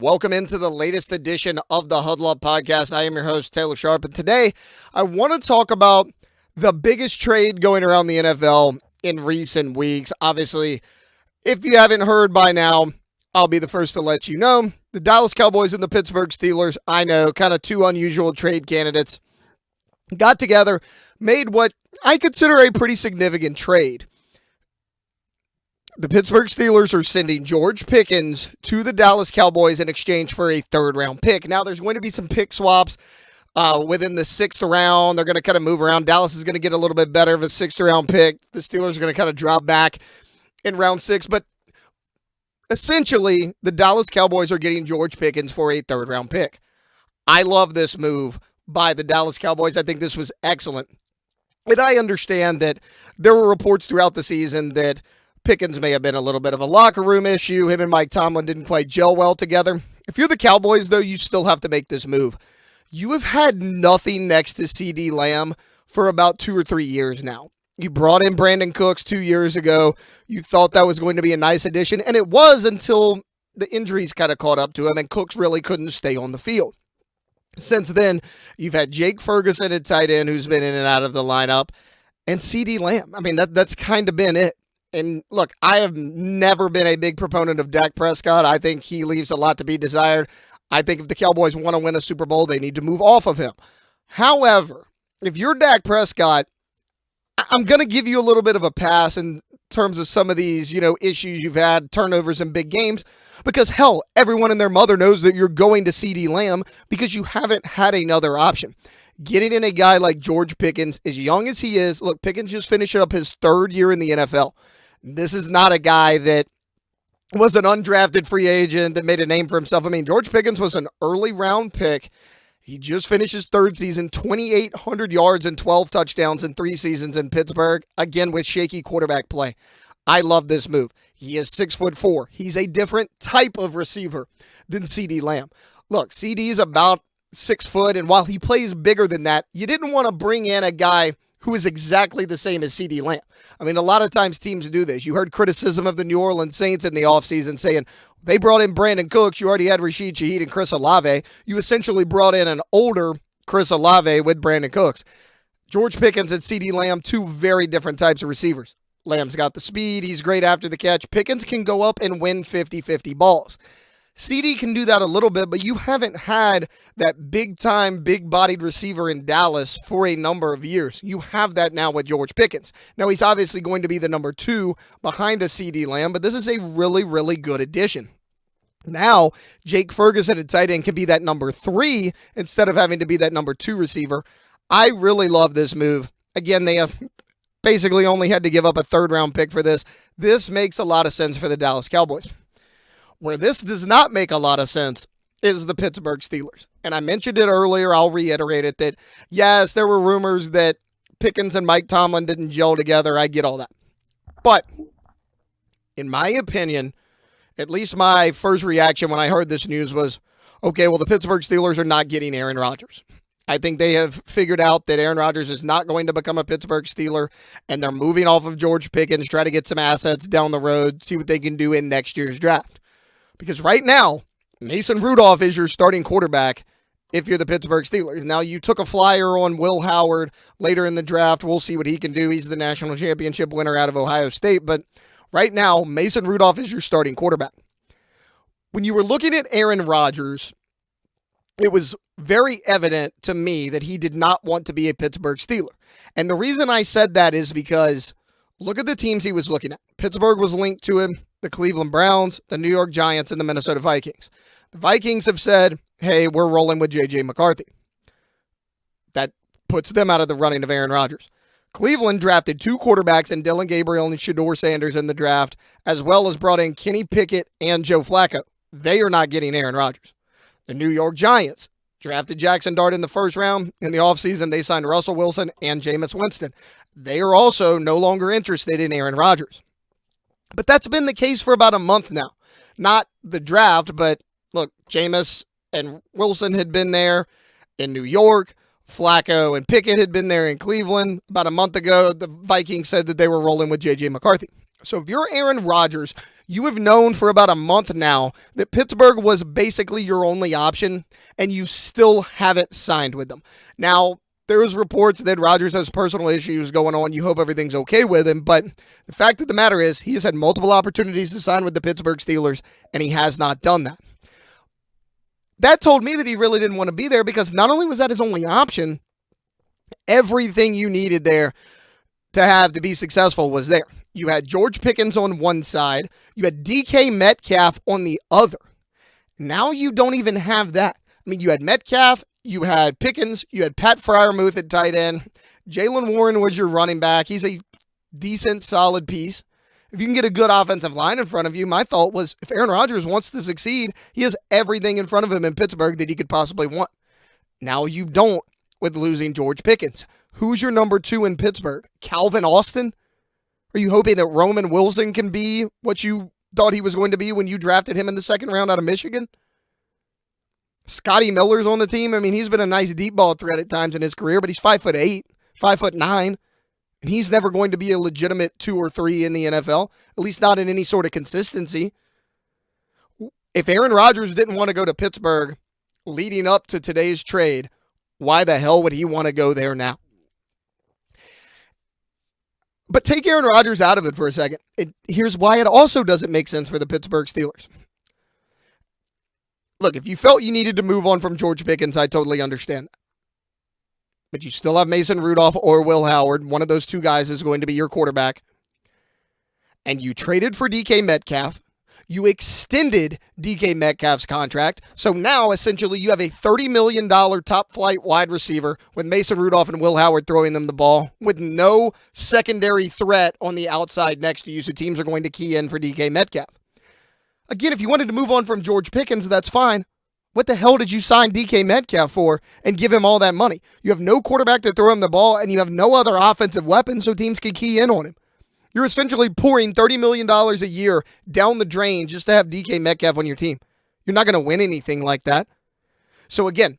Welcome into the latest edition of the Huddle Up Podcast. I am your host, Taylor Sharp, and today I want to talk about the biggest trade going around the NFL in recent weeks. Obviously, if you haven't heard by now, I'll be the first to let you know. The Dallas Cowboys and the Pittsburgh Steelers, I know, kind of two unusual trade candidates, got together, made what I consider a pretty significant trade. The Pittsburgh Steelers are sending George Pickens to the Dallas Cowboys in exchange for a third-round pick. Now, there's going to be some pick swaps within the sixth round. They're going to kind of move around. Dallas is going to get a little bit better of a sixth-round pick. The Steelers are going to kind of drop back in round 6. But essentially, the Dallas Cowboys are getting George Pickens for a third-round pick. I love this move by the Dallas Cowboys. I think this was excellent. And I understand that there were reports throughout the season that Pickens may have been a little bit of a locker room issue. Him and Mike Tomlin didn't quite gel well together. If you're the Cowboys, though, you still have to make this move. You have had nothing next to CeeDee Lamb for about 2 or 3 years now. You brought in Brandon Cooks 2 years ago. You thought that was going to be a nice addition, and it was until the injuries kind of caught up to him, and Cooks really couldn't stay on the field. Since then, you've had Jake Ferguson at tight end, who's been in and out of the lineup, and CeeDee Lamb. I mean, that's kind of been it. And look, I have never been a big proponent of Dak Prescott. I think he leaves a lot to be desired. I think if the Cowboys want to win a Super Bowl, they need to move off of him. However, if you're Dak Prescott, I'm going to give you a little bit of a pass in terms of some of these, issues you've had, turnovers in big games, because hell, everyone and their mother knows that you're going to CeeDee Lamb because you haven't had another option. Getting in a guy like George Pickens, as young as he is, look, Pickens just finished up his 3rd year in the NFL. This is not a guy that was an undrafted free agent that made a name for himself. I mean, George Pickens was an early round pick. He just finished his 3rd season, 2,800 yards and 12 touchdowns in 3 seasons in Pittsburgh, again with shaky quarterback play. I love this move. He is 6'4". He's a different type of receiver than CeeDee Lamb. Look, CeeDee is about 6 foot, and while he plays bigger than that, you didn't want to bring in a guy who is exactly the same as CeeDee Lamb. I mean, a lot of times teams do this. You heard criticism of the New Orleans Saints in the offseason saying, they brought in Brandon Cooks, you already had Rashid Shaheed and Chris Olave. You essentially brought in an older Chris Olave with Brandon Cooks. George Pickens and CeeDee Lamb, 2 very different types of receivers. Lamb's got the speed, he's great after the catch. Pickens can go up and win 50-50 balls. CeeDee can do that a little bit, but you haven't had that big-time, big-bodied receiver in Dallas for a number of years. You have that now with George Pickens. Now, he's obviously going to be the number 2 behind a CeeDee Lamb, but this is a really, really good addition. Now, Jake Ferguson at tight end can be that number 3 instead of having to be that number 2 receiver. I really love this move. Again, they have basically only had to give up a 3rd-round pick for this. This makes a lot of sense for the Dallas Cowboys. Where this does not make a lot of sense is the Pittsburgh Steelers. And I mentioned it earlier, I'll reiterate it, that yes, there were rumors that Pickens and Mike Tomlin didn't gel together. I get all that. But in my opinion, at least my first reaction when I heard this news was, okay, well, the Pittsburgh Steelers are not getting Aaron Rodgers. I think they have figured out that Aaron Rodgers is not going to become a Pittsburgh Steeler, and they're moving off of George Pickens, try to get some assets down the road, see what they can do in next year's draft. Because right now, Mason Rudolph is your starting quarterback if you're the Pittsburgh Steelers. Now, you took a flyer on Will Howard later in the draft. We'll see what he can do. He's the national championship winner out of Ohio State. But right now, Mason Rudolph is your starting quarterback. When you were looking at Aaron Rodgers, it was very evident to me that he did not want to be a Pittsburgh Steeler. And the reason I said that is because look at the teams he was looking at. Pittsburgh was linked to him. The Cleveland Browns, the New York Giants, and the Minnesota Vikings. The Vikings have said, hey, we're rolling with J.J. McCarthy. That puts them out of the running of Aaron Rodgers. Cleveland drafted 2 quarterbacks in Dylan Gabriel and Shedeur Sanders in the draft, as well as brought in Kenny Pickett and Joe Flacco. They are not getting Aaron Rodgers. The New York Giants drafted Jackson Dart in the 1st round. In the offseason, they signed Russell Wilson and Jameis Winston. They are also no longer interested in Aaron Rodgers. But that's been the case for about a month now. Not the draft, but look, Jameis and Wilson had been there in New York. Flacco and Pickett had been there in Cleveland. About a month ago, the Vikings said that they were rolling with J.J. McCarthy. So if you're Aaron Rodgers, You have known for about a month now that Pittsburgh was basically your only option, and you still haven't signed with them. Now, there was reports that Rodgers has personal issues going on. You hope everything's okay with him, but the fact of the matter is he has had multiple opportunities to sign with the Pittsburgh Steelers, and he has not done that. That told me that he really didn't want to be there because not only was that his only option, everything you needed there to have to be successful was there. You had George Pickens on one side. You had DK Metcalf on the other. Now you don't even have that. I mean, you had Metcalf, you had Pickens, you had Pat Freiermuth at tight end. Jaylen Warren was your running back. He's a decent, solid piece. If you can get a good offensive line in front of you, my thought was if Aaron Rodgers wants to succeed, he has everything in front of him in Pittsburgh that he could possibly want. Now you don't with losing George Pickens. Who's your number 2 in Pittsburgh? Calvin Austin? Are you hoping that Roman Wilson can be what you thought he was going to be when you drafted him in the second round out of Michigan? Scotty Miller's on the team. I mean, he's been a nice deep ball threat at times in his career, but he's 5'8", 5'9", and he's never going to be a legitimate 2 or 3 in the NFL, at least not in any sort of consistency. If Aaron Rodgers didn't want to go to Pittsburgh leading up to today's trade, why the hell would he want to go there now? But take Aaron Rodgers out of it for a second. Here's why it also doesn't make sense for the Pittsburgh Steelers. Look, if you felt you needed to move on from George Pickens, I totally understand that. But you still have Mason Rudolph or Will Howard. One of those two guys is going to be your quarterback. And you traded for DK Metcalf. You extended DK Metcalf's contract. So now, essentially, you have a $30 million top-flight wide receiver with Mason Rudolph and Will Howard throwing them the ball with no secondary threat on the outside next to you, so teams are going to key in for DK Metcalf. Again, if you wanted to move on from George Pickens, that's fine. What the hell did you sign DK Metcalf for and give him all that money? You have no quarterback to throw him the ball, and you have no other offensive weapons so teams can key in on him. You're essentially pouring $30 million a year down the drain just to have DK Metcalf on your team. You're not going to win anything like that. So again,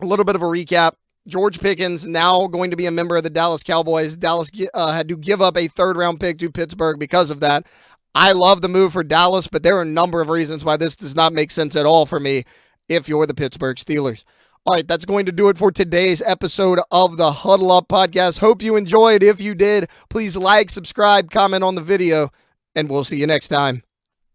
a little bit of a recap. George Pickens now going to be a member of the Dallas Cowboys. Dallas had to give up a third-round pick to Pittsburgh because of that. I love the move for Dallas, but there are a number of reasons why this does not make sense at all for me if you're the Pittsburgh Steelers. All right, that's going to do it for today's episode of the Huddle Up Podcast. Hope you enjoyed. If you did, please like, subscribe, comment on the video, and we'll see you next time.